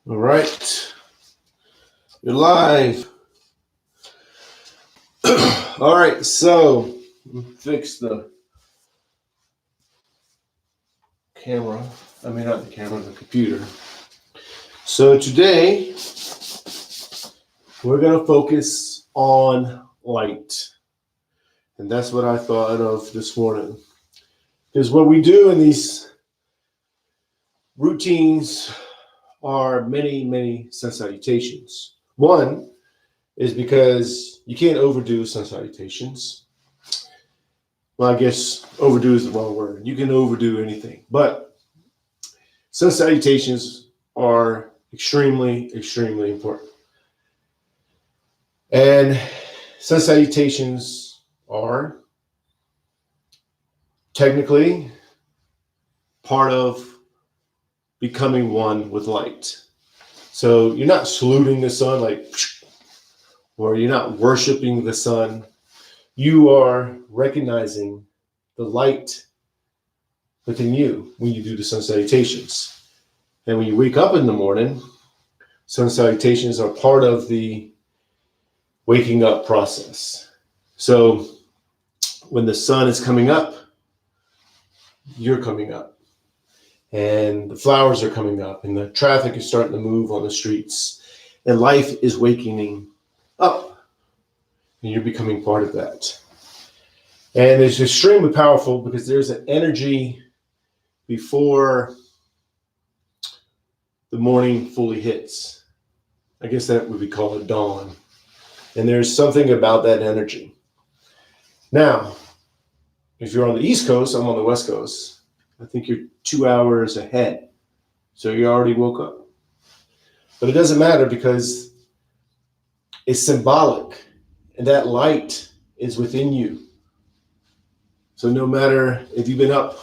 All right, you're live. All right, so fix the camera. I mean, not the camera, the computer. So today we're going to focus on light. And that's what I thought of this morning. Because what we do in these routines are many sun salutations. One is because you can't overdo sun salutations. Well, I guess overdo is the wrong word. You can overdo anything. But sun salutations are extremely important. And sun salutations are technically part of becoming one with light. So you're not saluting the sun or you're not worshiping the sun. You are recognizing the light within you when you do the sun salutations. And when you wake up in the morning, sun salutations are part of the waking up process. So when the sun is coming up, you're coming up. And the flowers are coming up, and the traffic is starting to move on the streets. And life is waking up, and you're becoming part of that. And it's extremely powerful because there's an energy before the morning fully hits. I guess that would be called dawn. And there's something about that energy. Now, if you're on the East Coast, I'm on the West Coast. I think you're 2 hours ahead. So you already woke up. But it doesn't matter because it's symbolic. And that light is within you. So no matter if you've been up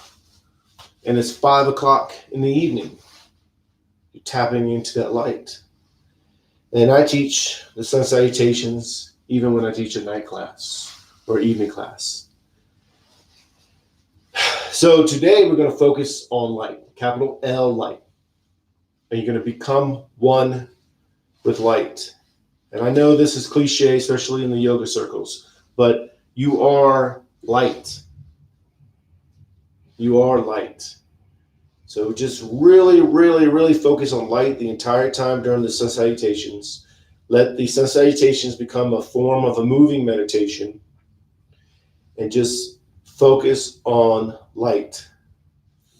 and it's 5 o'clock in the evening, you're tapping into that light. And I teach the sun salutations even when I teach a night class or evening class. So today we're going to focus on light, capital L light. And you're going to become one with light. And I know this is cliche, especially in the yoga circles, but you are light. You are light. So just really focus on light the entire time during the sun salutations. Let the sun salutations become a form of a moving meditation. And just focus on light.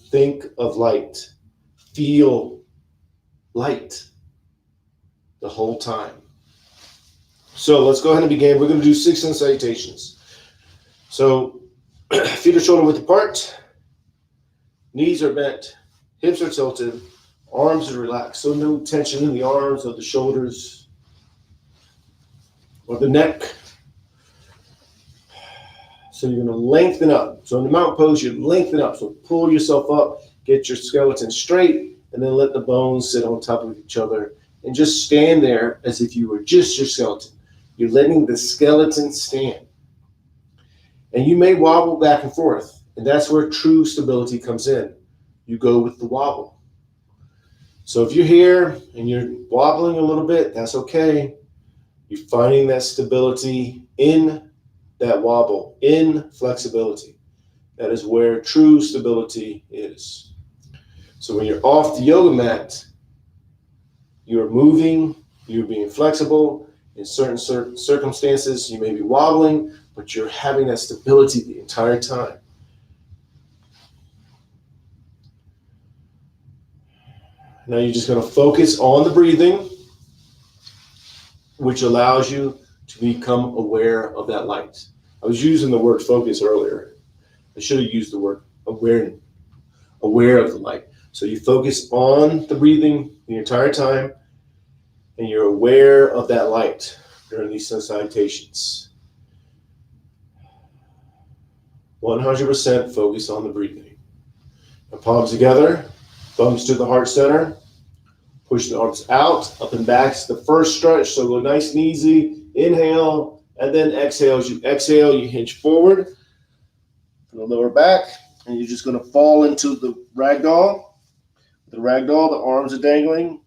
Think of light. Feel light the whole time. So let's go ahead and begin. We're going to do 6 sun salutations. So feet are shoulder width apart. Knees are bent. Hips are tilted. Arms are relaxed. So no tension in the arms or the shoulders or the neck. So you're going to lengthen up. So in the mountain pose, you lengthen up. So pull yourself up, get your skeleton straight, and then let the bones sit on top of each other. And just stand there as if you were just your skeleton. You're letting the skeleton stand. And you may wobble back and forth. And that's where true stability comes in. You go with the wobble. So if you're here and you're wobbling a little bit, that's okay. You're finding that stability in that wobble, in flexibility. That is where true stability is. So when you're off the yoga mat, you're moving, you're being flexible. In certain circumstances, you may be wobbling, but you're having that stability the entire time. Now you're just going to focus on the breathing, which allows you to become aware of that light. I was using the word focus earlier. I should have used the word aware of the light. So you focus on the breathing the entire time, and you're aware of that light during these sun salutations. 100% focus on the breathing. Now palms together, thumbs to the heart center. Push the arms out, up and back. It's the first stretch, so go nice and easy. Inhale, and then exhale. As you exhale, you hinge forward to the lower back, and you're just going to fall into the ragdoll. The ragdoll, the arms are dangling.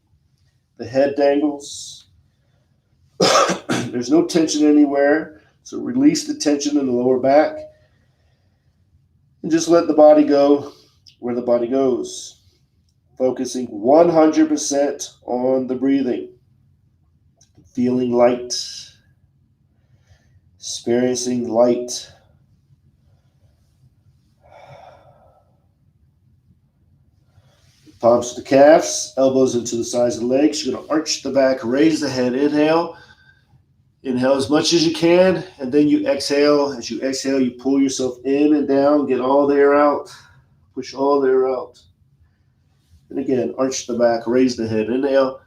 The head dangles. There's no tension anywhere. So release the tension in the lower back and just let the body go where the body goes. Focusing 100% on the breathing. Feeling light. Experiencing light. Palms to the calves, elbows into the sides of the legs. You're going to arch the back, raise the head. Inhale. Inhale as much as you can, and then you exhale. As you exhale, you pull yourself in and down, get all the air out, push all the air out. And again, arch the back, raise the head. Inhale.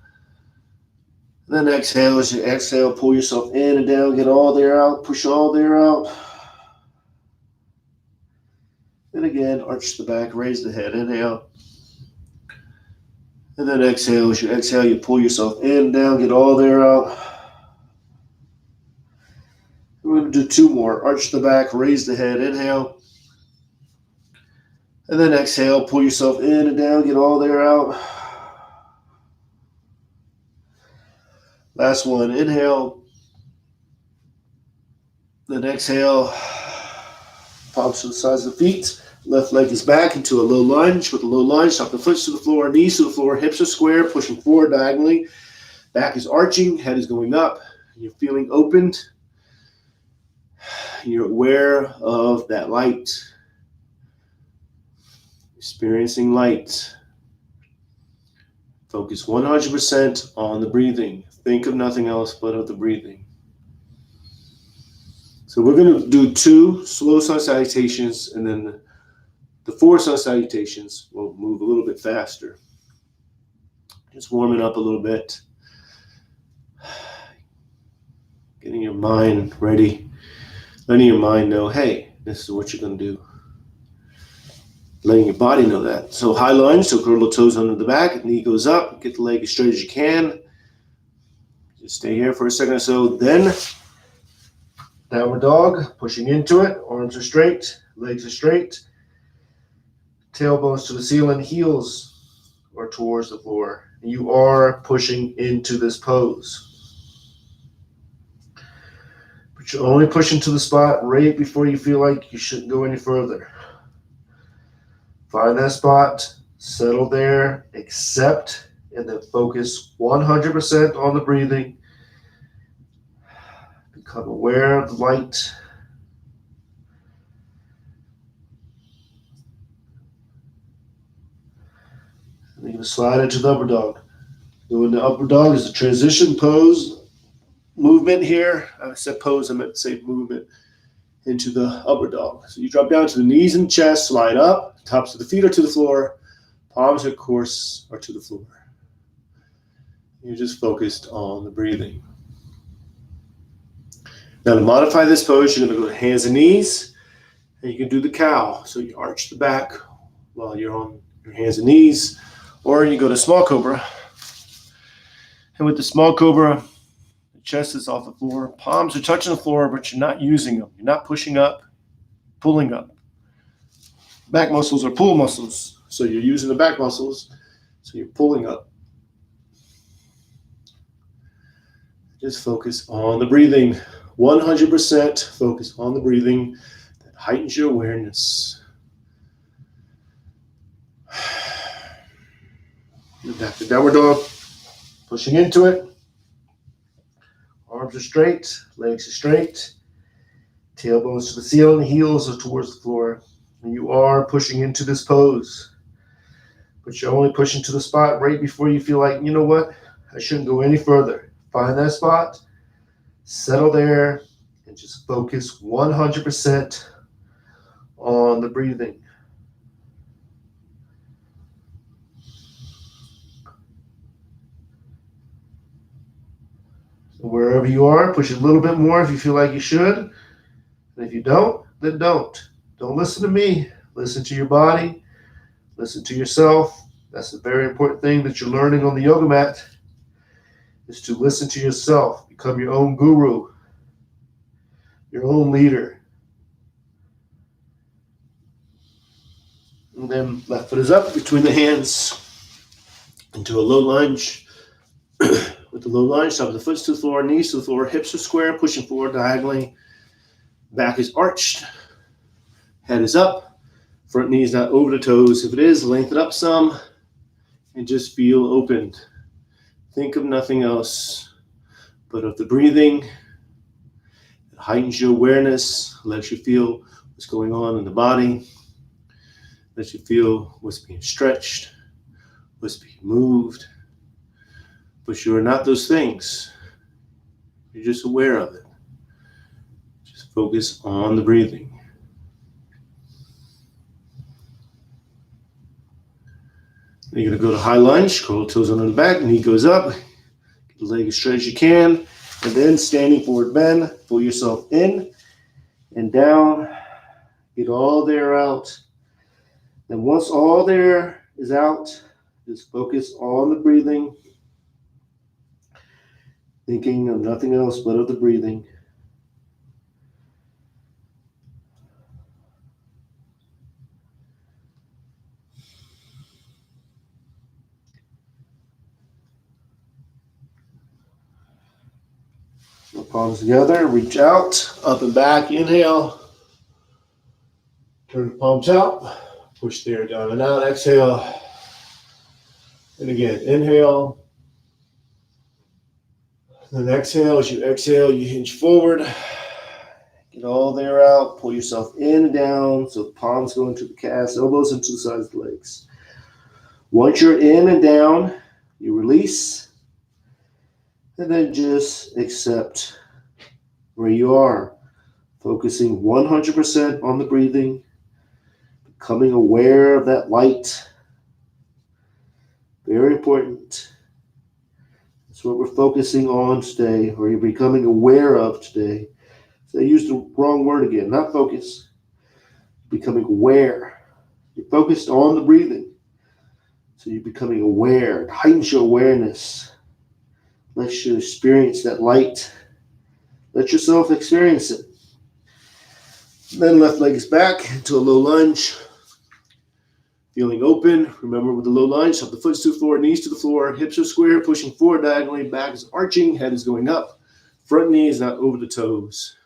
And then exhale. As you exhale, pull yourself in and down, get all the air out, push all the air out. And again, arch the back, raise the head. Inhale. And then exhale. As you exhale, you pull yourself in and down, get all the air out. We're going to do two more. Arch the back, raise the head. Inhale. And then exhale, pull yourself in and down, get all the air out. Last one. Inhale. Then exhale. Palms to the sides of the feet. Left leg is back into a low lunge. With a low lunge, top the foot to the floor, knees to the floor, hips are square, pushing forward diagonally. Back is arching, head is going up. You're feeling opened. You're aware of that light. Experiencing light. Focus 100% on the breathing. Think of nothing else but of the breathing. So we're going to do 2 slow sun salutations, and then the 4 sun salutations will move a little bit faster. Just warming up a little bit. Getting your mind ready. Letting your mind know, hey, this is what you're going to do. Letting your body know that. So high lunge, so curl the toes under the back, knee goes up, get the leg as straight as you can. Just stay here for a second or so. Then downward dog, pushing into it. Arms are straight, legs are straight. Tailbones to the ceiling, heels are towards the floor. You are pushing into this pose. But you're only pushing to the spot right before you feel like you shouldn't go any further. Find that spot, settle there, accept, and then focus 100% on the breathing. Become aware of the light. And you're going to slide into the upper dog. Doing the upper dog is a transition pose. Movement here. I said pose, I meant to say movement into the upper dog. So you drop down to the knees and chest, slide up, tops of the feet are to the floor, palms of course are to the floor. You're just focused on the breathing. Now to modify this pose, you're going to go to hands and knees, and you can do the cow. So you arch the back while you're on your hands and knees, or you go to small cobra. And with the small cobra, chest is off the floor. Palms are touching the floor, but you're not using them. You're not pushing up, pulling up. Back muscles are pull muscles. So you're using the back muscles, so you're pulling up. Just focus on the breathing. 100% focus on the breathing. That heightens your awareness. Back to downward dog. Pushing into it. Arms are straight, legs are straight, tailbones to the ceiling, heels are towards the floor. And you are pushing into this pose. But you're only pushing to the spot right before you feel like, you know what, I shouldn't go any further. Find that spot, settle there, and just focus 100% on the breathing. Wherever you are, push it a little bit more if you feel like you should. And if you don't, then don't. Don't listen to me. Listen to your body. Listen to yourself. That's a very important thing that you're learning on the yoga mat, is to listen to yourself. Become your own guru, your own leader. And then left foot is up between the hands into a low lunge. With the low lunge, top of the foot to the floor, knees to the floor, hips are square, pushing forward diagonally. Back is arched. Head is up. Front knee is not over the toes. If it is, lengthen up some and just feel opened. Think of nothing else but of the breathing. It heightens your awareness, lets you feel what's going on in the body, lets you feel what's being stretched, what's being moved. But you are not those things. You're just aware of it. Just focus on the breathing. Then you're going to go to high lunge, curl toes under the back, knee goes up, get the leg as straight as you can, and then standing forward bend, pull yourself in and down, get all the air out. Then once all the air is out, just focus on the breathing, thinking of nothing else but of the breathing. Palms together, reach out, up and back, inhale. Turn the palms out, push the air down and out, exhale. And again, inhale. Then exhale, as you exhale, you hinge forward. Get all the air out, pull yourself in and down, so the palms go into the calves, elbows into the sides of the legs. Once you're in and down, you release, and then just accept where you are, focusing 100% on the breathing, becoming aware of that light. Very important. That's what we're focusing on today, or you're becoming aware of today. So I used the wrong word again, not focus. Becoming aware. You're focused on the breathing. So you're becoming aware. It heightens your awareness. Lets you experience that light. Let yourself experience it. Then left leg is back into a low lunge. Feeling open. Remember with the low lunge, up the foot to the floor, knees to the floor, hips are square, pushing forward diagonally, back is arching, head is going up, front knee is not over the toes.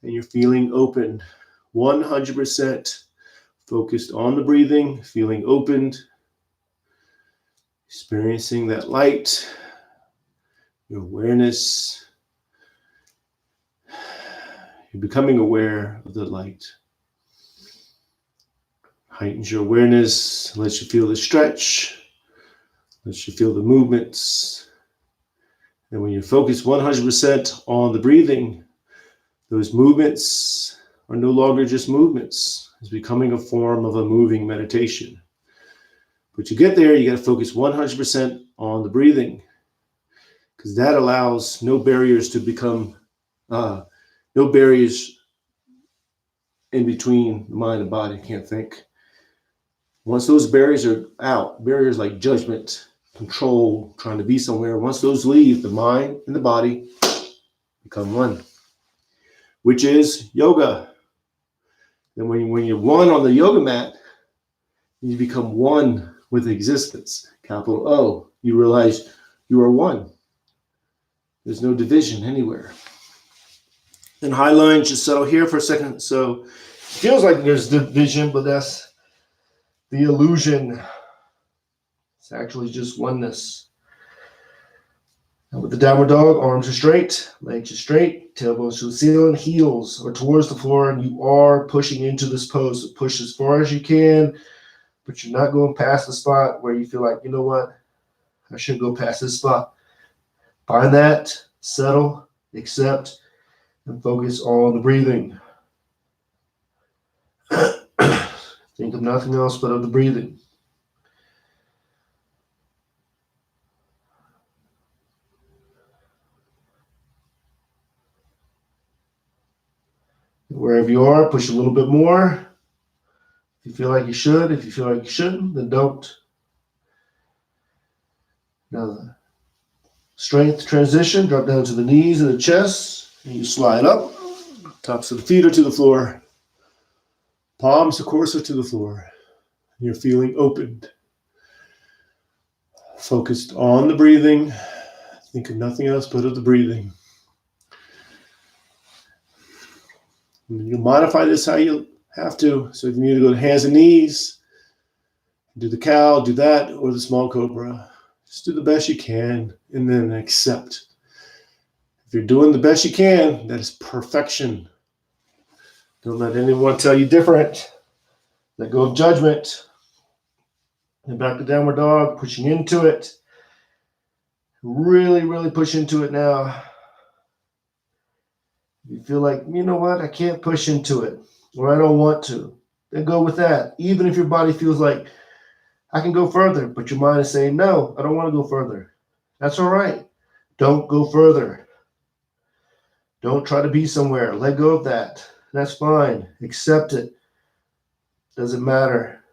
And you're feeling open, 100% focused on the breathing, feeling opened, experiencing that light, your awareness. You're becoming aware of the light. Heightens your awareness, lets you feel the stretch, lets you feel the movements. And when you focus 100% on the breathing, those movements are no longer just movements. It's becoming a form of a moving meditation. But to get there, you got to focus 100% on the breathing, because that allows no barriers to become, no barriers in between the mind and body. Can't think. Once those barriers are out, barriers like judgment, control, trying to be somewhere, once those leave, the mind and the body become one, which is yoga. And when you're one on the yoga mat, you become one with existence, capital O. You realize you are one. There's no division anywhere. Then high lunge, just settle here for a second. So it feels like there's division, but that's the illusion. It's actually just oneness. Now with the downward dog, arms are straight, legs are straight, tailbones to the ceiling, heels are towards the floor, and you are pushing into this pose. So push as far as you can, but you're not going past the spot where you feel like, you know what, I shouldn't go past this spot. Find that, settle, accept, and focus on the breathing. Think of nothing else but of the breathing. Wherever you are, push a little bit more. If you feel like you should, if you feel like you shouldn't, then don't. Now the strength transition, drop down to the knees and the chest, and you slide up. Tops of the feet are to the floor. Palms, of course, are to the floor. You're feeling opened. Focused on the breathing. Think of nothing else but of the breathing. You modify this how you have to. So if you need to go to hands and knees, do the cow, do that, or the small cobra. Just do the best you can and then accept. If you're doing the best you can, that is perfection. Don't let anyone tell you different. Let go of judgment. And back to downward dog, pushing into it. Really, really push into it now. You feel like, you know what, I can't push into it, or I don't want to, then go with that. Even if your body feels like, I can go further, but your mind is saying, no, I don't want to go further. That's all right. Don't go further. Don't try to be somewhere. Let go of that. That's fine. Accept it. Doesn't matter.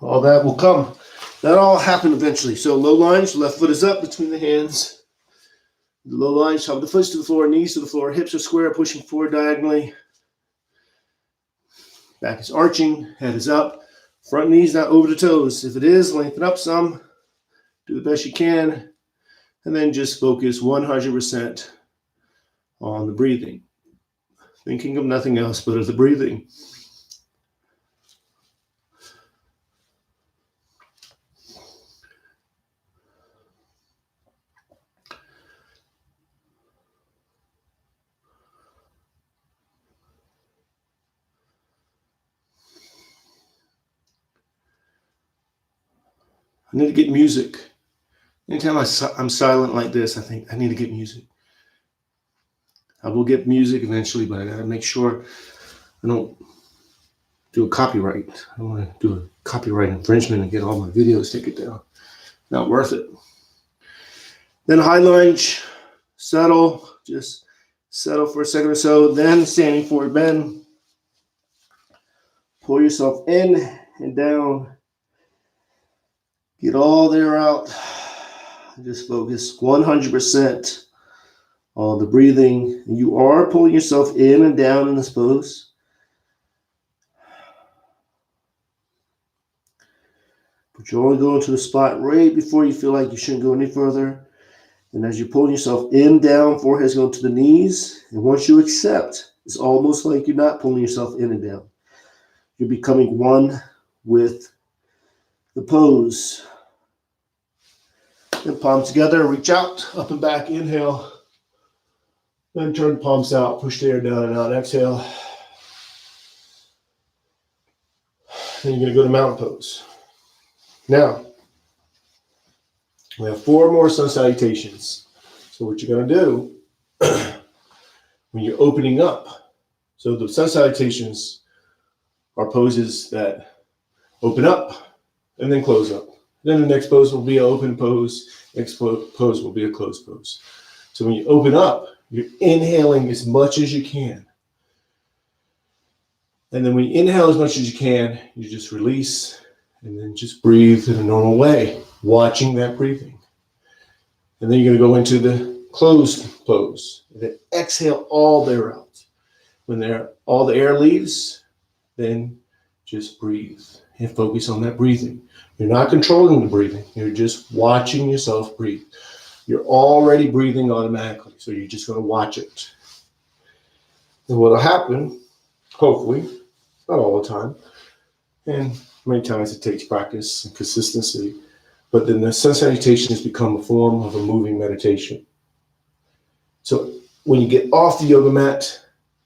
All that will come. That'll all happen eventually. So low lunge, left foot is up between the hands. The low lunge, top of the foot to the floor, knees to the floor, hips are square, pushing forward diagonally. Back is arching, head is up. Front knees not over the toes. If it is, lengthen up some. Do the best you can. And then just focus 100% on the breathing. Thinking of nothing else but of the breathing. I need to get music. Anytime I'm silent like this, I think I need to get music. I will get music eventually, but I got to make sure I don't do a copyright. I don't want to do a copyright infringement and get all my videos taken down. Not worth it. Then high lunge, settle, just settle for a second or so. Then standing forward bend. Pull yourself in and down. Get all the air out. Just focus 100% on the breathing. You are pulling yourself in and down in this pose. But you're only going to the spot right before you feel like you shouldn't go any further. And as you're pulling yourself in, down, forehead's going to the knees. And once you accept, it's almost like you're not pulling yourself in and down. You're becoming one with the pose. And palms together, reach out, up and back, inhale. Then turn the palms out, push the air down and out, exhale. Then you're going to go to mountain pose. Now, we have 4 more sun salutations. So what you're going to do when you're opening up, so the sun salutations are poses that open up and then close up. Then the next pose will be an open pose. Next pose will be a closed pose. So when you open up, you're inhaling as much as you can. And then when you inhale as much as you can, you just release and then just breathe in a normal way, watching that breathing. And then you're going to go into the closed pose. And then exhale all the air out. When all the air leaves, then just breathe and focus on that breathing. You're not controlling the breathing. You're just watching yourself breathe. You're already breathing automatically, so you're just going to watch it. And what will happen, hopefully, not all the time, and many times it takes practice and consistency, but then the sun salutation has become a form of a moving meditation. So when you get off the yoga mat,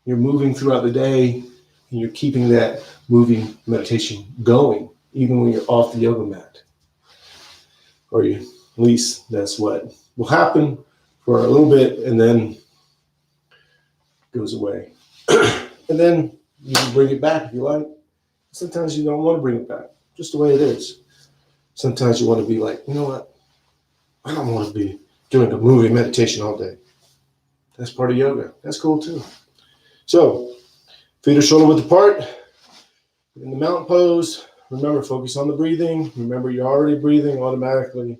you're moving throughout the day, and you're keeping that moving meditation going, even when you're off the yoga mat. Or at least that's what will happen for a little bit and then goes away. And then you can bring it back if you like. Sometimes you don't want to bring it back, just the way it is. Sometimes you want to be like, you know what? I don't want to be doing a moving meditation all day. That's part of yoga. That's cool too. So, feet are shoulder width apart. In the mountain pose, remember, focus on the breathing. Remember, you're already breathing automatically.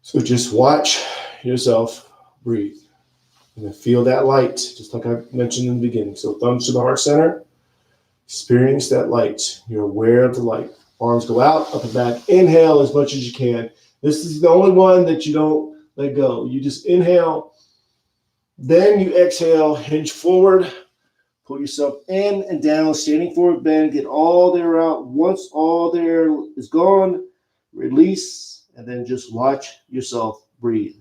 So just watch yourself breathe. And then feel that light, just like I mentioned in the beginning. So thumbs to the heart center. Experience that light. You're aware of the light. Arms go out, up and back. Inhale as much as you can. This is the only one that you don't let go. You just inhale, then you exhale, hinge forward, pull yourself in and down, standing forward bend, get all the air out. Once all there is gone, release, and then just watch yourself breathe.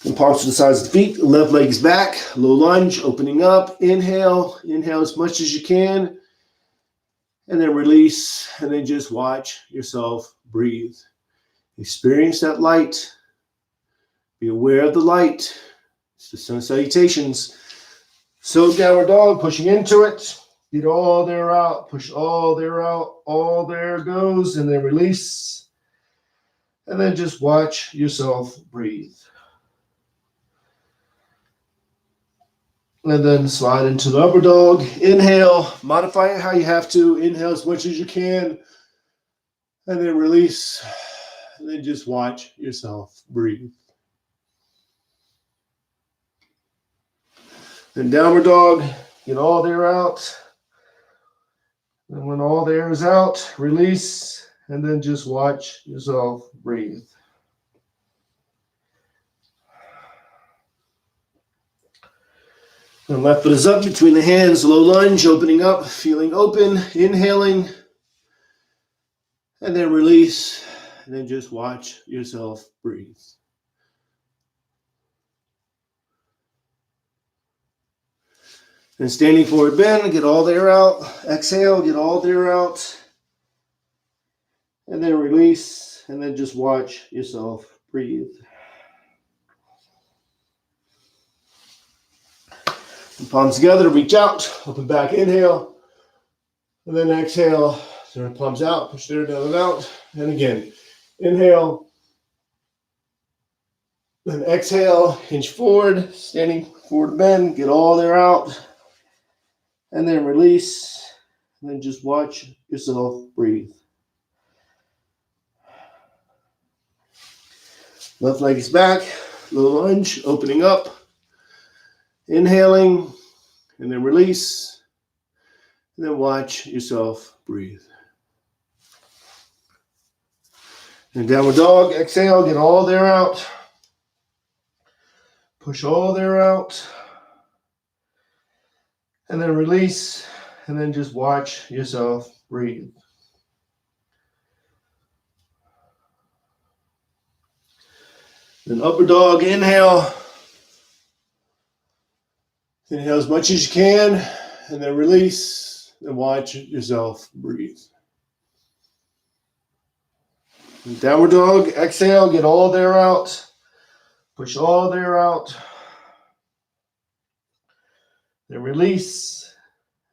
And palms to the sides of the feet, left leg is back, low lunge, opening up, inhale as much as you can, and then release, and then just watch yourself breathe. Experience that light. Be aware of the light. It's the sun salutations. So downward dog, pushing into it. Get all there out. Push all there out. All there goes. And then release. And then just watch yourself breathe. And then slide into the upper dog. Inhale. Modify it how you have to. Inhale as much as you can. And then release. And then just watch yourself breathe. Then downward dog, get all the air out. And when all the air is out, release, and then just watch yourself breathe. And left foot is up between the hands, low lunge, opening up, feeling open, inhaling, and then release, and then just watch yourself breathe. And standing forward bend, get all the air out. Exhale, get all the air out. And then release, and then just watch yourself breathe. And palms together, reach out, open back, inhale. And then exhale, turn the palms out, push the air down and out. And again, inhale. Then exhale, hinge forward, standing forward bend, get all the air out. And then release, and then just watch yourself breathe. Left leg is back, low lunge, opening up, inhaling, and then release, and then watch yourself breathe. And downward dog, exhale, get all the air out. Push all the air out. And then release, and then just watch yourself breathe. Then upper dog, inhale. Inhale as much as you can, and then release, and watch yourself breathe. And downward dog, exhale, get all the air out. Push all the air out. Then release,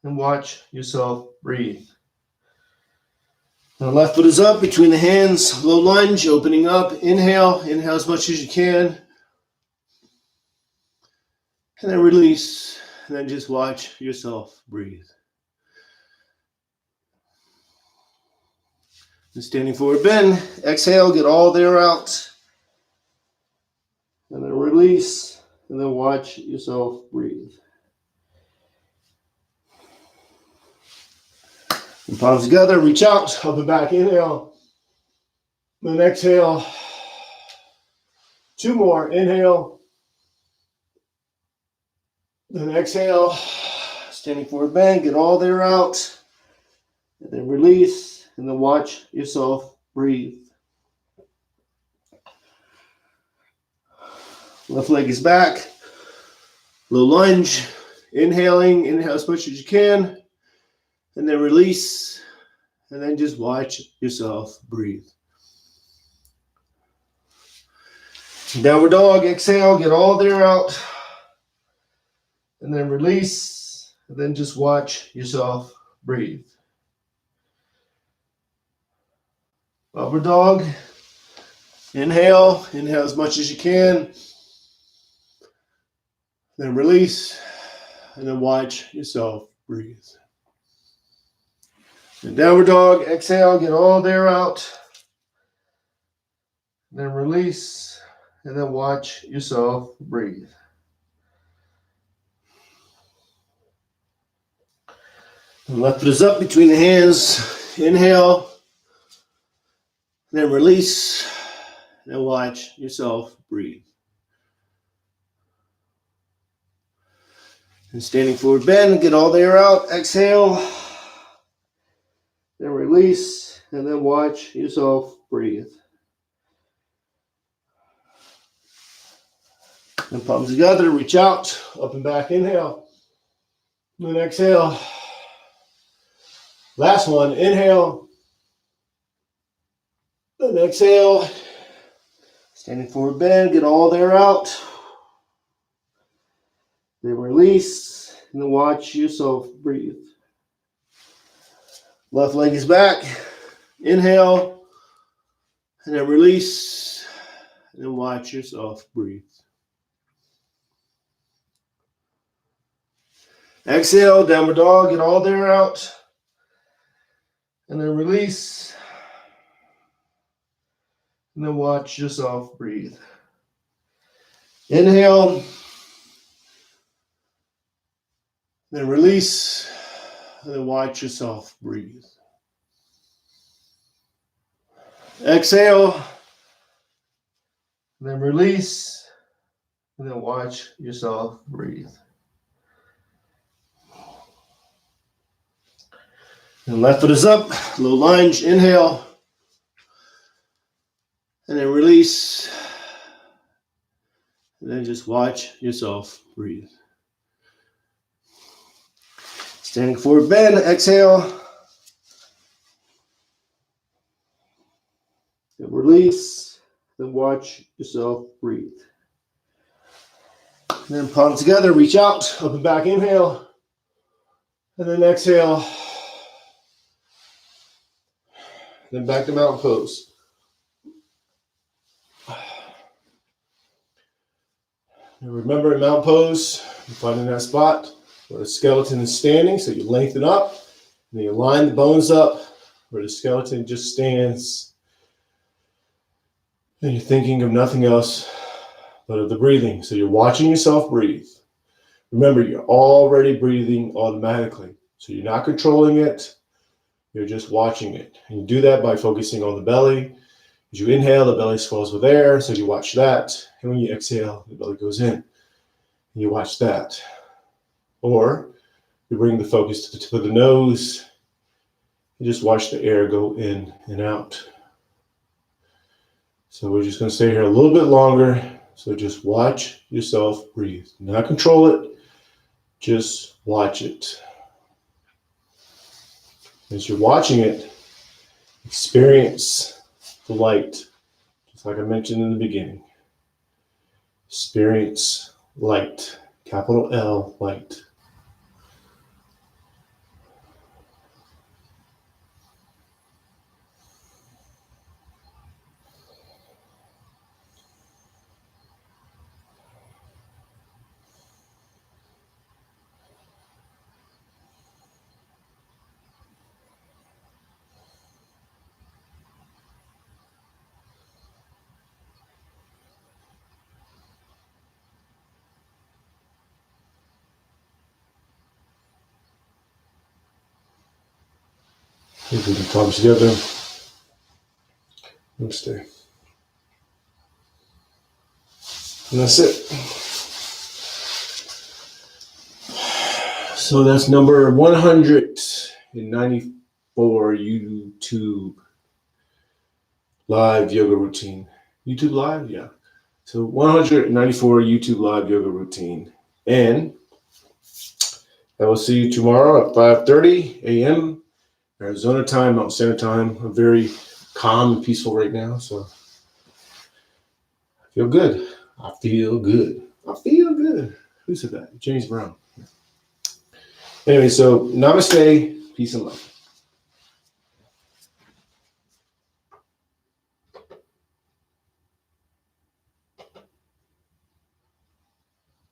and watch yourself breathe. Now left foot is up between the hands, low lunge, opening up, inhale as much as you can. And then release, and then just watch yourself breathe. And standing forward bend, exhale, get all the air out. And then release, and then watch yourself breathe. And palms together, reach out, up and back, inhale. Then exhale. Two more, inhale. Then exhale. Standing forward bend, get all the air out. And then release, and then watch yourself breathe. Left leg is back. Low lunge, inhaling, inhale as much as you can. And then release, and then just watch yourself breathe. Downward dog, exhale, get all the air out. And then release, and then just watch yourself breathe. Upward dog, inhale as much as you can. Then release, and then watch yourself breathe. And downward dog, exhale, get all the air out. Then release, and then watch yourself breathe. Left foot is up between the hands. Inhale, then release, then watch yourself breathe. And standing forward bend, get all the air out. Exhale, then release, and then watch yourself breathe. And palms together, reach out, up and back, inhale. And then exhale. Last one, inhale. Then exhale. Standing forward bend, get all the air out. Then release, and then watch yourself breathe. Left leg is back. Inhale, and then release, and then watch yourself breathe. Exhale, downward dog, get all the air out. And then release. And then watch yourself breathe. Inhale. Then release. And then watch yourself breathe. Exhale. And then release. And then watch yourself breathe. And left foot is up, low lunge, inhale, and then release, and then just watch yourself breathe. Standing forward bend, exhale, then release, then watch yourself breathe. And then palms together, reach out, up and back, inhale, and then exhale. Then back to mountain pose. And remember in mountain pose, you're finding that spot where the skeleton is standing, so you lengthen up, and then you line the bones up where the skeleton just stands. And you're thinking of nothing else but of the breathing. So you're watching yourself breathe. Remember, you're already breathing automatically. So you're not controlling it. You're just watching it. And you do that by focusing on the belly. As you inhale, the belly swells with air, so you watch that. And when you exhale, the belly goes in. And you watch that. Or you bring the focus to the tip of the nose. You just watch the air go in and out. So we're just going to stay here a little bit longer. So just watch yourself breathe. Not control it. Just watch it. As you're watching it, experience the light, just like I mentioned in the beginning. Experience light, capital L, light. Put the palms together. And stay. And that's it. So that's number 194 YouTube live yoga routine. YouTube live? Yeah. So 194 YouTube live yoga routine. And I will see you tomorrow at 5:30 a.m. Arizona time, Mountain Standard Time. I'm very calm and peaceful right now, so I feel good. I feel good. I feel good. Who said that? James Brown. Anyway, so namaste, peace and love.